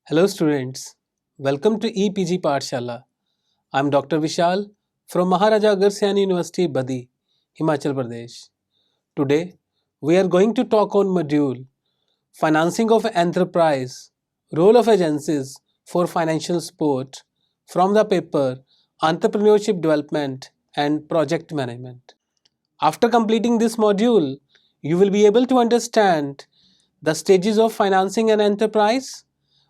Hello students, welcome to EPG Pathshala. I am Dr. Vishal from Maharaja Agharsen University, Badi, Himachal Pradesh. Today, we are going to talk on module Financing of Enterprise, Role of Agencies for Financial Support from the paper Entrepreneurship Development and Project Management. After completing this module, you will be able to understand the stages of financing an enterprise,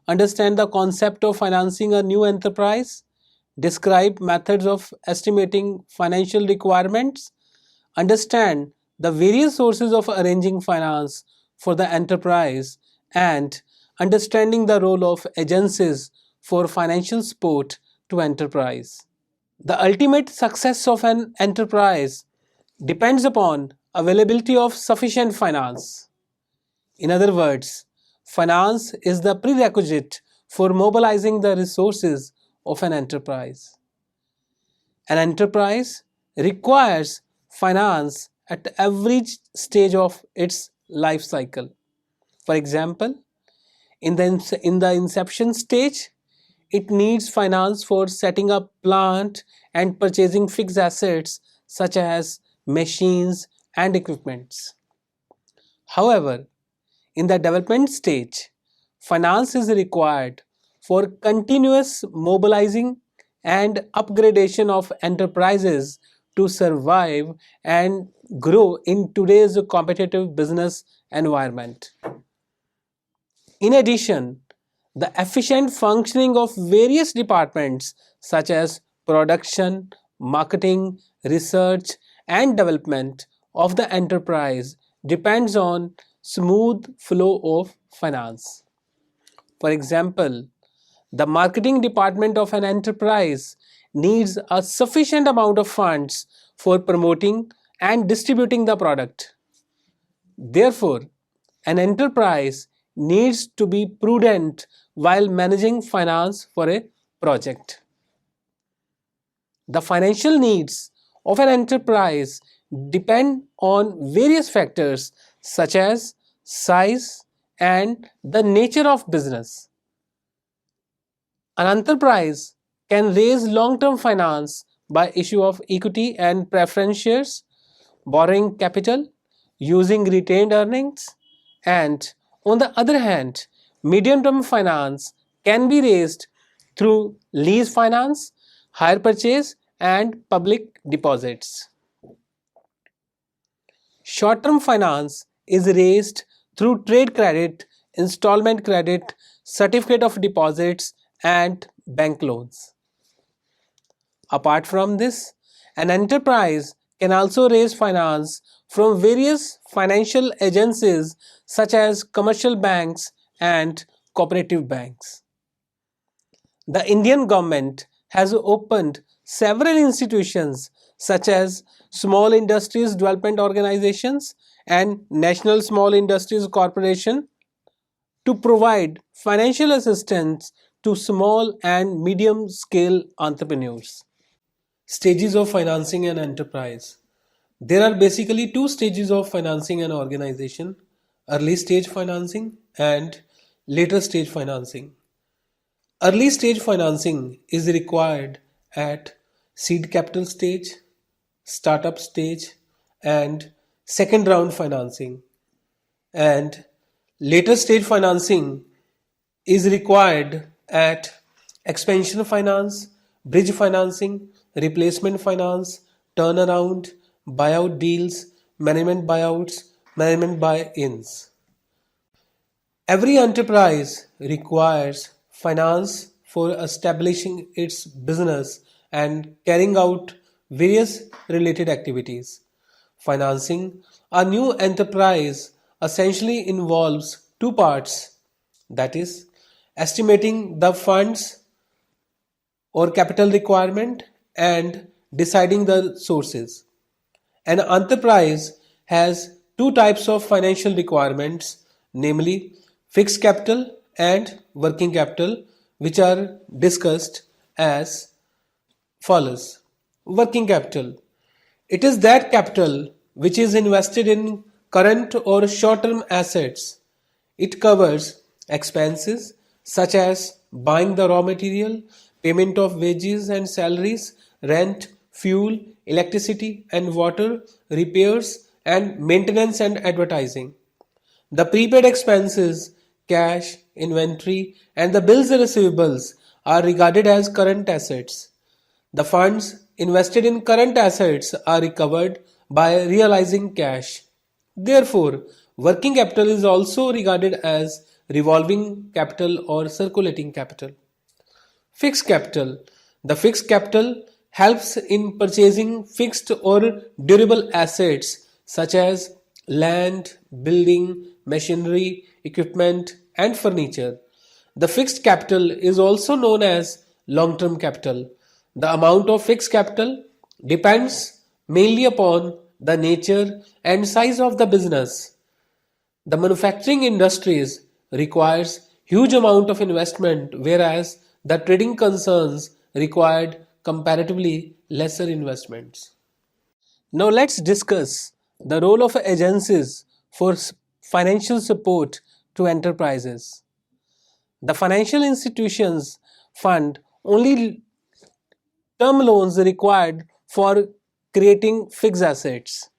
understand the concept of financing a new enterprise, describe methods of estimating financial requirements, understand the various sources of arranging finance for the enterprise, and understanding the role of agencies for financial support to enterprise. The ultimate success of an enterprise depends upon availability of sufficient finance. In other words, finance is the prerequisite for mobilizing the resources of an enterprise. An enterprise requires finance at every stage of its life cycle. For example, in the inception stage, it needs finance for setting up plant and purchasing fixed assets such as machines and equipments. However, in the development stage, finance is required for continuous mobilizing and upgradation of enterprises to survive and grow in today's competitive business environment. In addition, the efficient functioning of various departments such as production, marketing, research, and development of the enterprise depends on smooth flow of finance. For example, the marketing department of an enterprise needs a sufficient amount of funds for promoting and distributing the product. Therefore, an enterprise needs to be prudent while managing finance for a project. The financial needs of an enterprise depend on various factors such as size and the nature of business. An enterprise can raise long-term finance by issue of equity and preference shares, borrowing capital, using retained earnings, and on the other hand, medium-term finance can be raised through lease finance, hire purchase, and public deposits. Short-term finance is raised through trade credit, installment credit, certificate of deposits, and bank loans. Apart from this, an enterprise can also raise finance from various financial agencies such as commercial banks and cooperative banks. The Indian government has opened several institutions such as Small Industries Development Organizations and National Small Industries Corporation to provide financial assistance to small and medium scale entrepreneurs. Stages of financing an enterprise. There are basically two stages of financing an organization: early stage financing and later stage financing. Early stage financing is required at seed capital stage, startup stage, and second round financing. And later stage financing is required at expansion finance, bridge financing, replacement finance, turnaround, buyout deals, management buyouts, management buy-ins. Every enterprise requires finance for establishing its business and carrying out various related activities. Financing a new enterprise essentially involves two parts, that is, estimating the funds or capital requirement and deciding the sources. An enterprise has two types of financial requirements, namely fixed capital and working capital, which are discussed as follows. Working capital. It is that capital which is invested in current or short-term assets. It covers expenses, such as buying the raw material, payment of wages and salaries, rent, fuel, electricity and water, repairs, and maintenance and advertising. The prepaid expenses, cash, inventory, and the bills and receivables are regarded as current assets. The funds invested in current assets are recovered by realizing cash. Therefore, working capital is also regarded as revolving capital or circulating capital. Fixed capital. The fixed capital helps in purchasing fixed or durable assets such as land, building, machinery, equipment, and furniture. The fixed capital is also known as long term capital. The amount of fixed capital depends mainly upon the nature and size of the business. The manufacturing industries requires huge amount of investment, whereas the trading concerns required comparatively lesser investments. Now let's discuss the role of agencies for financial support to enterprises. The financial institutions fund only term loans required for creating fixed assets.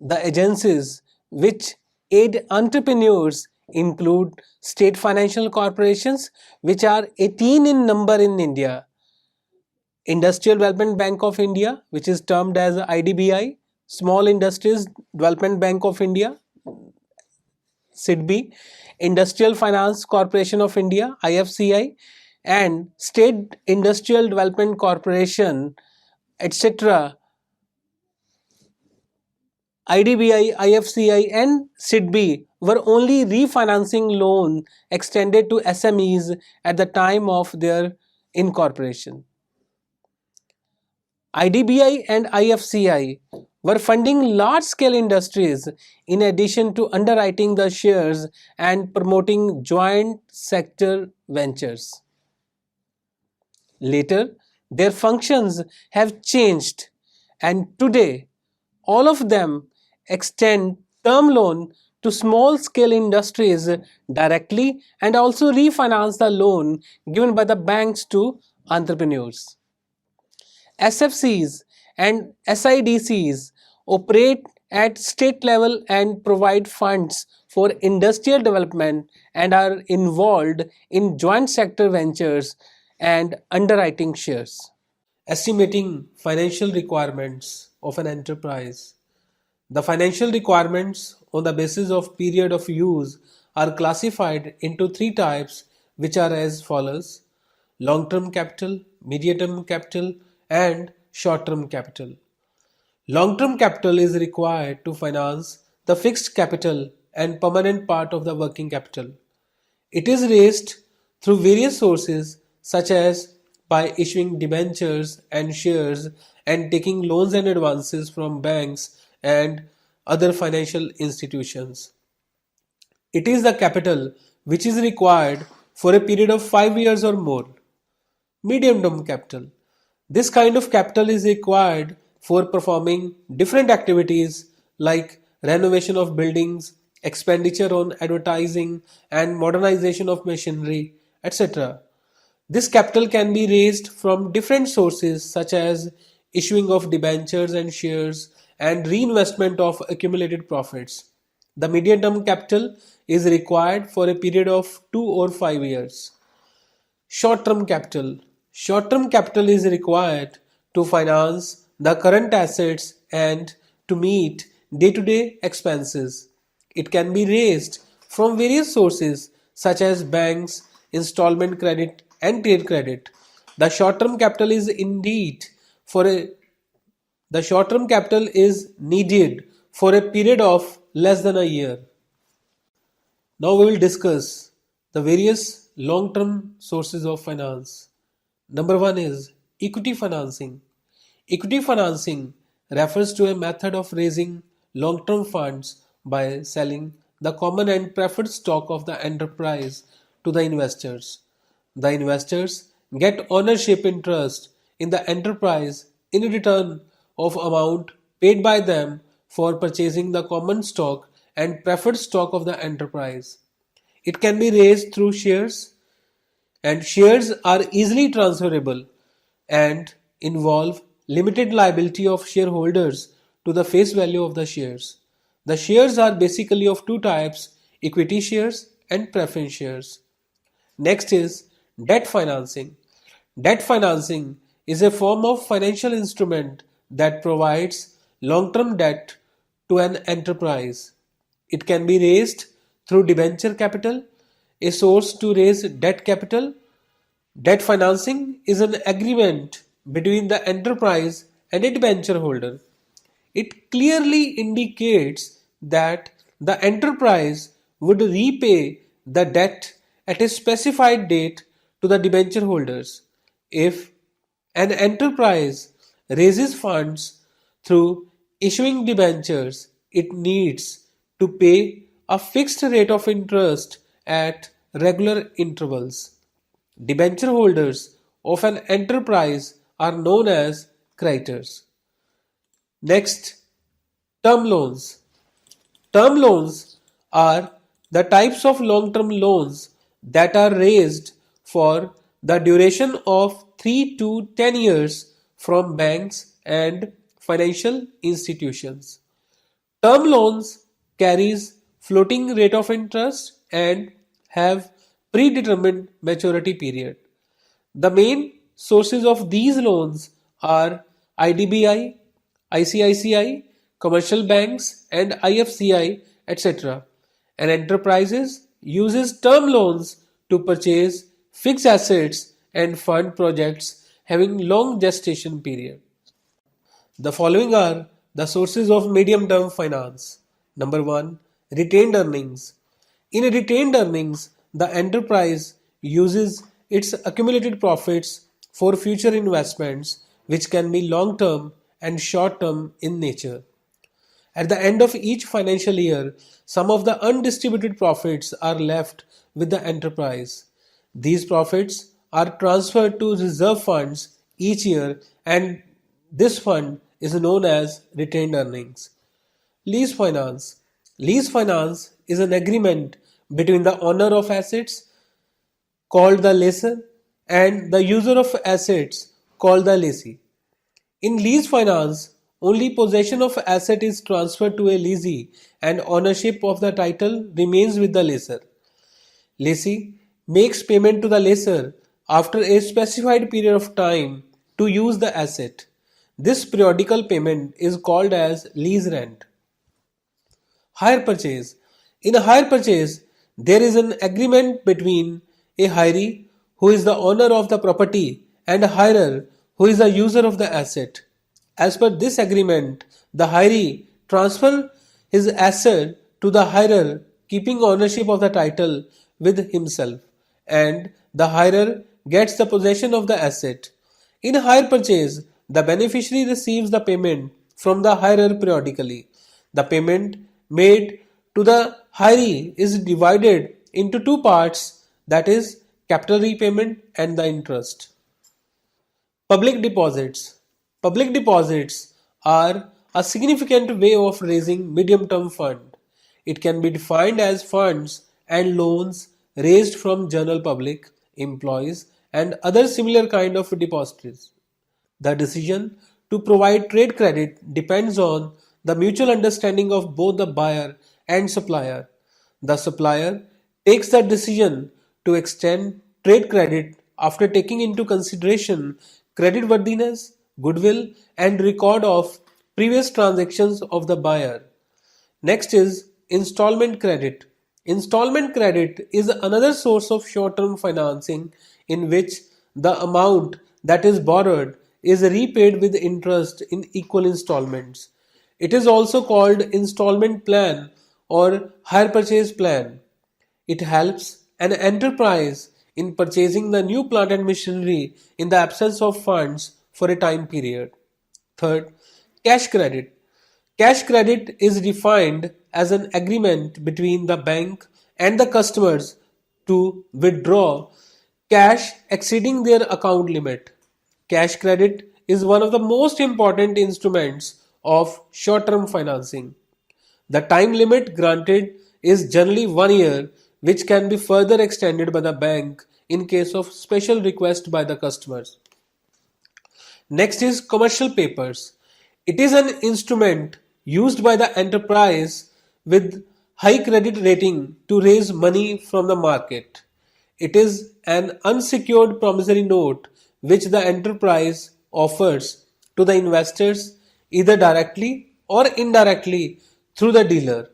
The agencies which aid entrepreneurs include state financial corporations, which are 18 in number in India, Industrial Development Bank of India, which is termed as IDBI, Small Industries Development Bank of India, SIDBI, Industrial Finance Corporation of India, IFCI, and State Industrial Development Corporation, etc. IDBI, IFCI, and SIDBI were only refinancing loan extended to SMEs at the time of their incorporation. IDBI and IFCI were funding large-scale industries in addition to underwriting the shares and promoting joint sector ventures. Later, their functions have changed, and today all of them extend term loan to small scale industries directly and also refinance the loan given by the banks to entrepreneurs. SFCs and SIDCs operate at state level and provide funds for industrial development and are involved in joint sector ventures and underwriting shares. Estimating financial requirements of an enterprise. The financial requirements on the basis of period of use are classified into three types, which are as follows: long-term capital, medium-term capital, and short-term capital. Long-term capital is required to finance the fixed capital and permanent part of the working capital. It is raised through various sources such as by issuing debentures and shares and taking loans and advances from banks and other financial institutions. It is the capital which is required for a period of 5 years or more. Medium-term capital. This kind of capital is required for performing different activities like renovation of buildings, expenditure on advertising, and modernization of machinery, etc. This capital can be raised from different sources such as issuing of debentures and shares and reinvestment of accumulated profits. The medium term capital is required for a period of 2 or 5 years. Short-term capital. Short-term capital is required to finance the current assets and to meet day-to-day expenses. It can be raised from various sources such as banks, installment credit, and trade credit. The short-term capital is indeed for a the short-term capital is needed for a period of less than a year. Now we will discuss the various long-term sources of finance. Number one is equity financing. Equity financing refers to a method of raising long-term funds by selling the common and preferred stock of the enterprise to the investors. The investors get ownership interest in the enterprise in return of amount paid by them for purchasing the common stock and preferred stock of the enterprise. It can be raised through shares, and shares are easily transferable and involve limited liability of shareholders to the face value of the shares. The shares are basically of two types: equity shares and preference shares. Next is debt financing. Debt financing is a form of financial instrument that provides long-term debt to an enterprise. It can be raised through debenture capital, a source to raise debt capital. Debt financing is an agreement between the enterprise and a debenture holder. It clearly indicates that the enterprise would repay the debt at a specified date to the debenture holders. If an enterprise raises funds through issuing debentures, it needs to pay a fixed rate of interest at regular intervals. Debenture holders of an enterprise are known as creditors. Next, term loans. Term loans are the types of long-term loans that are raised for the duration of 3 to 10 years from banks and financial institutions. Term loans carries floating rate of interest and have predetermined maturity period. The main sources of these loans are IDBI, ICICI, commercial banks and IFCI, etc. And enterprises uses term loans to purchase fixed assets and fund projects having long gestation period. The following are the sources of medium-term finance. Number 1. Retained earnings. In retained earnings, the enterprise uses its accumulated profits for future investments, which can be long-term and short-term in nature. At the end of each financial year, some of the undistributed profits are left with the enterprise. These profits are transferred to reserve funds each year, and this fund is known as retained earnings. Lease finance. Lease finance is an agreement between the owner of assets, called the lessor, and the user of assets, called the lessee. In lease finance, only possession of asset is transferred to a lessee and ownership of the title remains with the lessor. Lessee makes payment to the lessor after a specified period of time to use the asset. This periodical payment is called as lease rent. Hire purchase. In a hire purchase, there is an agreement between a hiree, who is the owner of the property, and a hirer, who is the user of the asset. As per this agreement, the hiree transfers his asset to the hirer, keeping ownership of the title with himself, and the hirer gets the possession of the asset. In a hire purchase, the beneficiary receives the payment from the hirer periodically. The payment made to the hiree is divided into two parts, that is, capital repayment and the interest. Public deposits. Public deposits are a significant way of raising medium-term fund. It can be defined as funds and loans raised from general public, employees, and other similar kind of depositories. The decision to provide trade credit depends on the mutual understanding of both the buyer and supplier. The supplier takes the decision to extend trade credit after taking into consideration creditworthiness, goodwill, and record of previous transactions of the buyer. Next is installment credit. Installment credit is another source of short-term financing in which the amount that is borrowed is repaid with interest in equal installments. It is also called installment plan or hire purchase plan. It helps an enterprise in purchasing the new plant and machinery in the absence of funds for a time period. Third, cash credit. Cash credit is defined as an agreement between the bank and the customers to withdraw cash exceeding their account limit. Cash credit is one of the most important instruments of short-term financing. The time limit granted is generally 1 year, which can be further extended by the bank in case of special request by the customers. Next is commercial papers. It is an instrument used by the enterprise with high credit rating to raise money from the market. It is an unsecured promissory note which the enterprise offers to the investors either directly or indirectly through the dealer.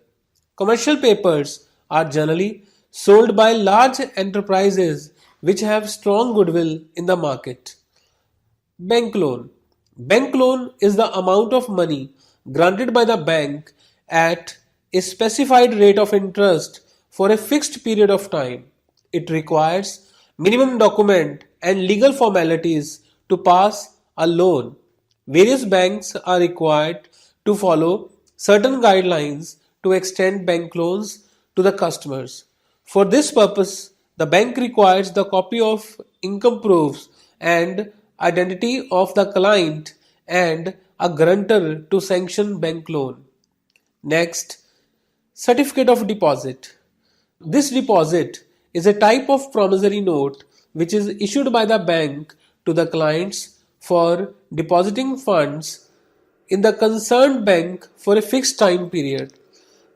Commercial papers are generally sold by large enterprises which have strong goodwill in the market. Bank loan. Bank loan is the amount of money granted by the bank at a specified rate of interest for a fixed period of time. It requires minimum document and legal formalities to pass a loan. Various banks are required to follow certain guidelines to extend bank loans to the customers. For this purpose, the bank requires the copy of income proofs and identity of the client and a guarantor to sanction bank loan. Next, certificate of deposit. This deposit is a type of promissory note which is issued by the bank to the clients for depositing funds in the concerned bank for a fixed time period.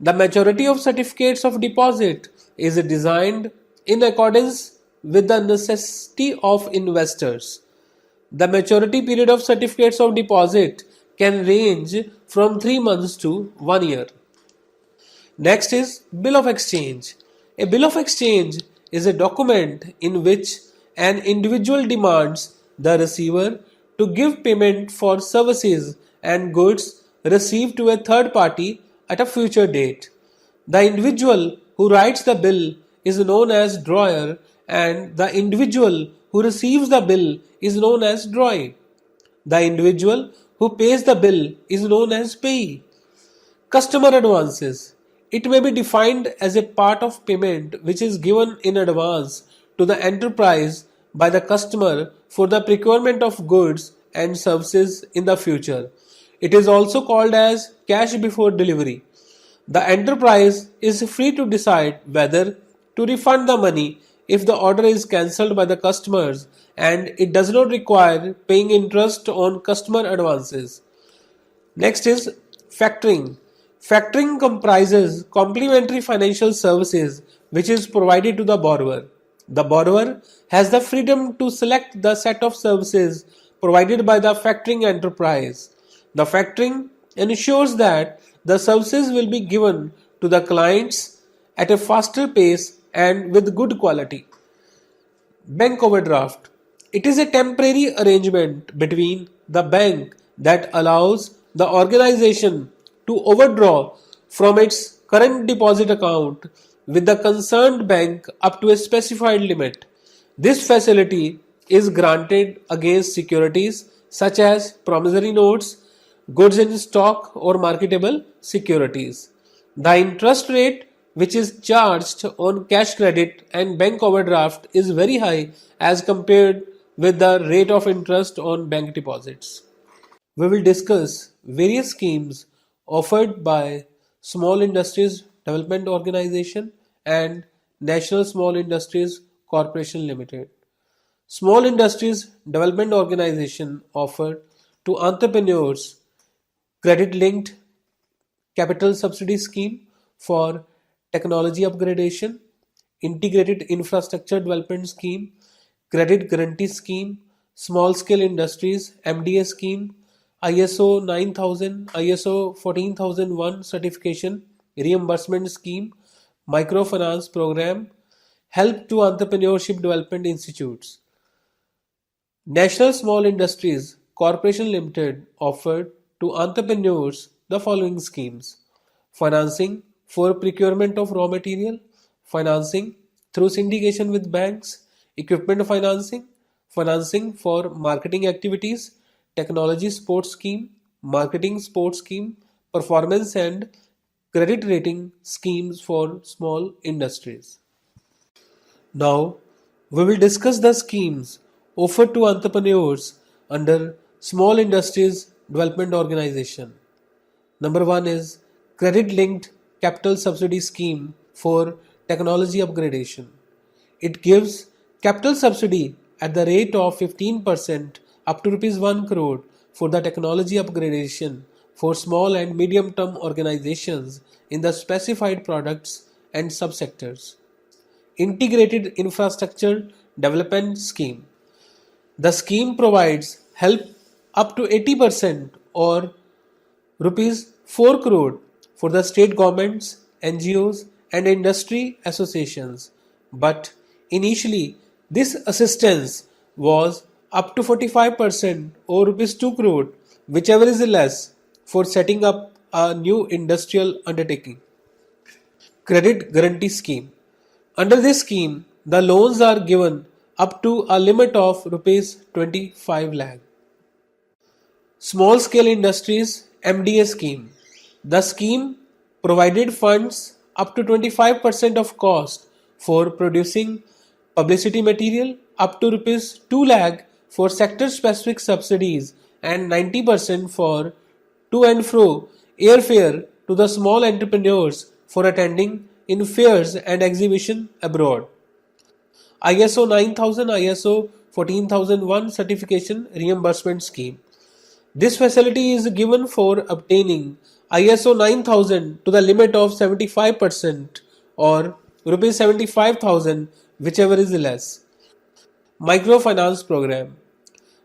The maturity of certificates of deposit is designed in accordance with the necessity of investors. The maturity period of certificates of deposit can range from 3 months to 1 year. Next is Bill of Exchange. A bill of exchange is a document in which an individual demands the receiver to give payment for services and goods received to a third party at a future date. The individual who writes the bill is known as drawer and the individual who receives the bill is known as drawee. The individual who pays the bill is known as payee. Customer advances. It may be defined as a part of payment which is given in advance to the enterprise by the customer for the procurement of goods and services in the future. It is also called as cash before delivery. The enterprise is free to decide whether to refund the money if the order is cancelled by the customers and it does not require paying interest on customer advances. Next is factoring. Factoring comprises complementary financial services which is provided to the borrower. The borrower has the freedom to select the set of services provided by the factoring enterprise. The factoring ensures that the services will be given to the clients at a faster pace and with good quality. Bank overdraft. It is a temporary arrangement between the bank that allows the organization to overdraw from its current deposit account with the concerned bank up to a specified limit. This facility is granted against securities such as promissory notes, goods in stock, or marketable securities. The interest rate which is charged on cash credit and bank overdraft is very high as compared with the rate of interest on bank deposits. We will discuss various schemes offered by Small Industries Development Organization and National Small Industries Corporation Limited. Small Industries Development Organization offered to entrepreneurs credit-linked capital subsidy scheme for technology upgradation, integrated infrastructure development scheme, credit guarantee scheme, small scale industries MDA scheme, ISO 9000, ISO 14001 certification reimbursement scheme, microfinance program, help to entrepreneurship development institutes. National Small Industries Corporation Limited offered to entrepreneurs the following schemes: financing for procurement of raw material, financing through syndication with banks, equipment financing, financing for marketing activities, technology sports scheme, marketing sports scheme, performance and credit rating schemes for small industries. Now, we will discuss the schemes offered to entrepreneurs under Small Industries Development Organization. Number one is Credit Linked Capital Subsidy Scheme for technology upgradation. It gives capital subsidy at the rate of 15% up to rupees 1 crore for the technology upgradation for small and medium term organizations in the specified products and subsectors. Integrated Infrastructure Development Scheme. The scheme provides help up to 80% or rupees 4 crore for the state governments, NGOs and industry associations. But initially this assistance was up to 45% or rupees 2 crore, whichever is less, for setting up a new industrial undertaking. Credit Guarantee Scheme. Under this scheme, the loans are given up to a limit of rupees 25 lakh. Small Scale Industries MDA Scheme. The scheme provided funds up to 25% of cost for producing publicity material, up to rupees 2 lakh for sector specific subsidies and 90% for to and fro airfare to the small entrepreneurs for attending in fairs and exhibition abroad. ISO 9000 ISO 14001 certification reimbursement scheme. This facility is given for obtaining ISO 9000 to the limit of 75% or rupees 75,000, whichever is less. Microfinance program.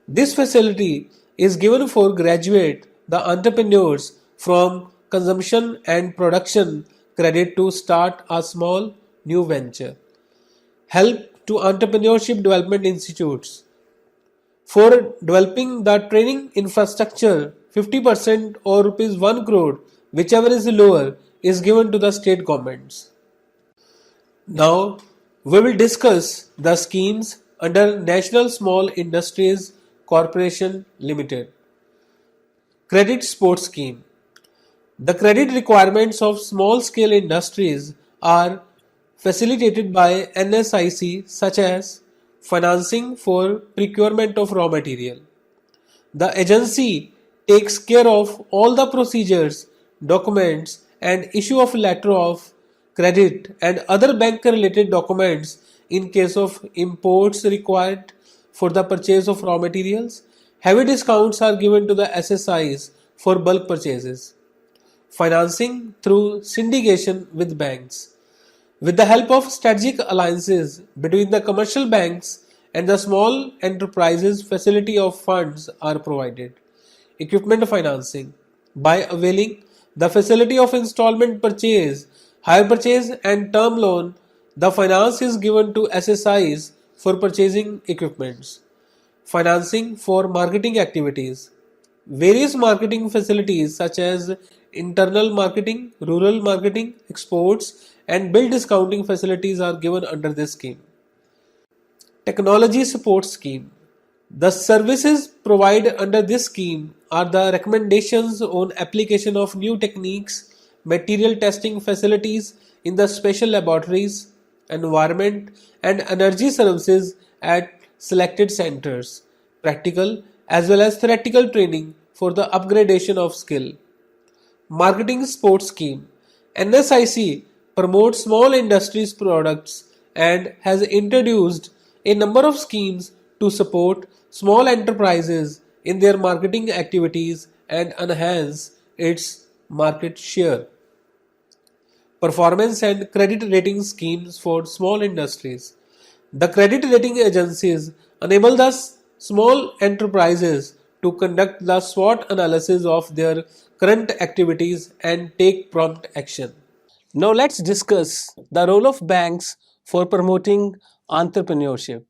This facility is given for graduate the entrepreneurs from consumption and production credit to start a small new venture. Help to entrepreneurship development institutes. For developing the training infrastructure, 50% or rupees 1 crore, whichever is lower, is given to the state governments. Now, we will discuss the schemes under National Small Industries Corporation Limited. Credit Support Scheme. The credit requirements of small scale industries are facilitated by NSIC, such as financing for procurement of raw material. The agency takes care of all the procedures, documents and issue of letter of credit and other bank related documents in case of imports required for the purchase of raw materials. Heavy discounts are given to the SSIs for bulk purchases. Financing through syndication with banks. With the help of strategic alliances between the commercial banks and the small enterprises, facility of funds are provided. Equipment financing. By availing the facility of installment purchase, hire purchase and term loan, the finance is given to SSIs for purchasing equipments. Financing for marketing activities. Various marketing facilities such as internal marketing, rural marketing, exports, and bill discounting facilities are given under this scheme. Technology Support Scheme. The services provided under this scheme are the recommendations on application of new techniques, material testing facilities in the special laboratories, environment and energy services at selected centers, practical as well as theoretical training for the upgradation of skill. Marketing Support Scheme. NSIC promotes small industries products and has introduced a number of schemes to support small enterprises in their marketing activities and enhance its market share. Performance and credit rating schemes for small industries. The credit rating agencies enable the small enterprises to conduct the SWOT analysis of their current activities and take prompt action. Now let's discuss the role of banks for promoting entrepreneurship.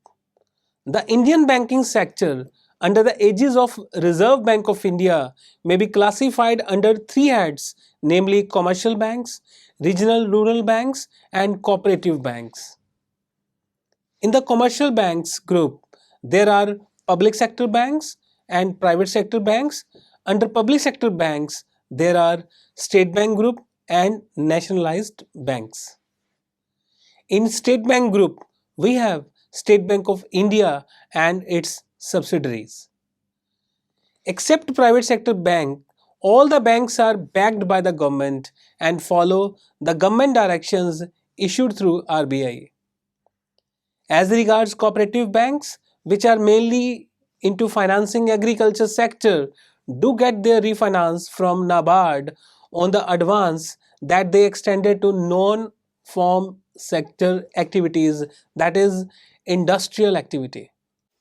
The Indian banking sector under the aegis of Reserve Bank of India may be classified under three heads, namely commercial banks, regional rural banks and cooperative banks. In the commercial banks group, there are public sector banks and private sector banks. Under public sector banks, there are State Bank Group and nationalized banks. In State Bank Group, we have State Bank of India and its subsidiaries. Except private sector bank, all the banks are backed by the government and follow the government directions issued through RBI. As regards cooperative banks, which are mainly into financing agriculture sector, do get their refinance from NABARD on the advance that they extended to non-farm sector activities, that is industrial activity.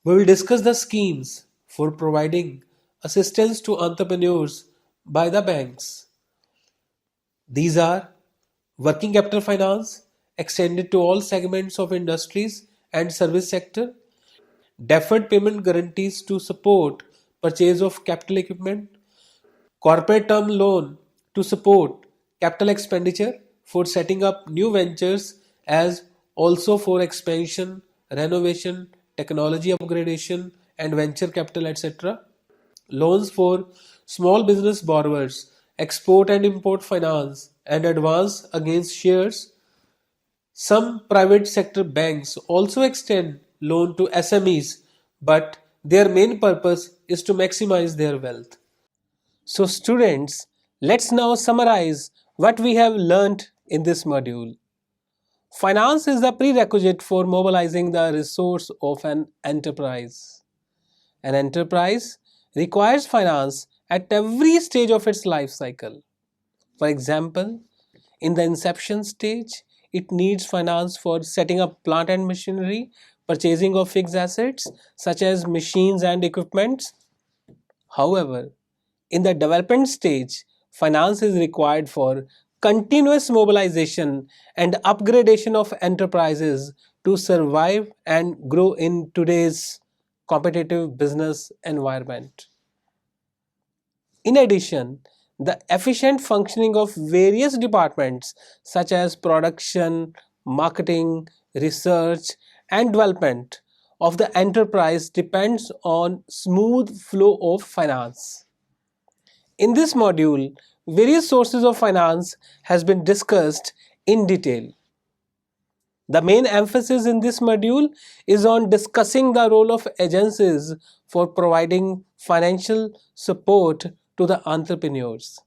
We will discuss the schemes for providing assistance to entrepreneurs by the banks. These are working capital finance extended to all segments of industries and service sector, deferred payment guarantees to support purchase of capital equipment, corporate term loan to support capital expenditure for setting up new ventures as also for expansion, renovation, technology upgradation and venture capital etc. Loans for small business borrowers, export and import finance and advance against shares. Some private sector banks also extend loan to SMEs, but their main purpose is to maximize their wealth. So students, let's now summarize what we have learnt in this module. Finance is the prerequisite for mobilizing the resource of an enterprise. An enterprise requires finance at every stage of its life cycle. For example, in the inception stage, it needs finance for setting up plant and machinery, purchasing of fixed assets such as machines and equipments. However, in the development stage, finance is required for continuous mobilization and upgradation of enterprises to survive and grow in today's competitive business environment. In addition, the efficient functioning of various departments such as production, marketing, research, and development of the enterprise depends on smooth flow of finance. In this module, various sources of finance has been discussed in detail. The main emphasis in this module is on discussing the role of agencies for providing financial support to the entrepreneurs.